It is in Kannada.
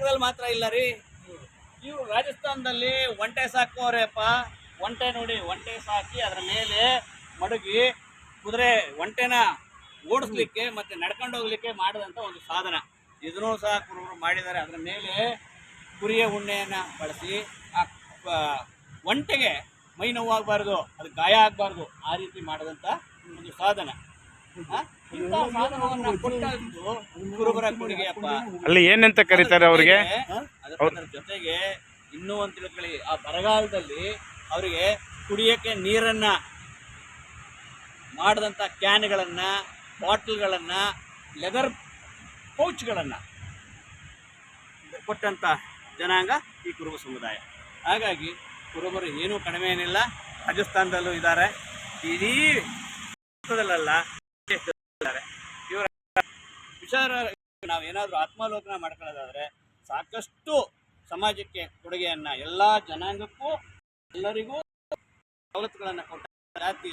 ಕರ್ನಾಟಕದಲ್ಲಿ ಮಾತ್ರ ಇಲ್ಲ ರೀ, ಇವ್ರು ರಾಜಸ್ಥಾನದಲ್ಲಿ ಒಂಟೆ ಸಾಕೋರೆಪ್ಪ. ಒಂಟೆ ನೋಡಿ, ಒಂಟೆ ಸಾಕಿ ಅದರ ಮೇಲೆ ಮಡಗಿ ಕುದುರೆ ಒಂಟೆನ ಓಡಿಸ್ಲಿಕ್ಕೆ ಮತ್ತೆ ನಡ್ಕೊಂಡು ಹೋಗ್ಲಿಕ್ಕೆ ಮಾಡಿದಂಥ ಒಂದು ಸಾಧನ. ಇದನ್ನೂ ಸಹ ಕುರುಬರು ಮಾಡಿದ್ದಾರೆ. ಅದರ ಮೇಲೆ ಕುರಿಯ ಉಣ್ಣೆಯನ್ನು ಬಳಸಿ ಆ ಒಂಟೆಗೆ ಮೈ ನೋವಾಗಬಾರ್ದು, ಅದು ಗಾಯ ಆಗಬಾರ್ದು, ಆ ರೀತಿ ಮಾಡಿದಂಥ ಒಂದು ಸಾಧನ. ಇಂಥ ಸಾಧನವನ್ನು ಕೊಟ್ಟದ್ದು ಕುರುಬರ ಕೊಡುಗೆಯಪ್ಪ. ಅಲ್ಲಿ ಏನಂತ ಕರೀತಾರೆ ಅವ್ರಿಗೆ? ಅದರ ಜೊತೆಗೆ ಇನ್ನೂ ಒಂದು ತಿಳ್ಕೊಳ್ಳಿ, ಆ ಬರಗಾಲದಲ್ಲಿ ಅವರಿಗೆ ಕುಡಿಯೋಕ್ಕೆ ನೀರನ್ನ ಮಾಡಿದಂಥ ಕ್ಯಾನ್ಗಳನ್ನು, ಬಾಟಲ್ಗಳನ್ನು, ಲೆದರ್ ಪೌಚ್ಗಳನ್ನು ಕೊಟ್ಟಂಥ ಜನಾಂಗ ಈ ಕುರುಬ ಸಮುದಾಯ. ಹಾಗಾಗಿ ಕುರುಬರು ಏನೂ ಕಡಿಮೆ ಏನಿಲ್ಲ, ರಾಜಸ್ಥಾನದಲ್ಲೂ ಇದ್ದಾರೆ, ಇಡೀ ಭಾರತದಲ್ಲ ಇವರ ವಿಚಾರ. ನಾವೇನಾದರೂ ಆತ್ಮಾವಲೋಕನ ಮಾಡ್ಕೊಳ್ಳೋದಾದರೆ ಸಾಕಷ್ಟು ಸಮಾಜಕ್ಕೆ ಕೊಡುಗೆಯನ್ನು, ಎಲ್ಲ ಜನಾಂಗಕ್ಕೂ ಎಲ್ಲರಿಗೂ ಸವಲತ್ತುಗಳನ್ನು ಕೊಟ್ಟ ಜಾತಿ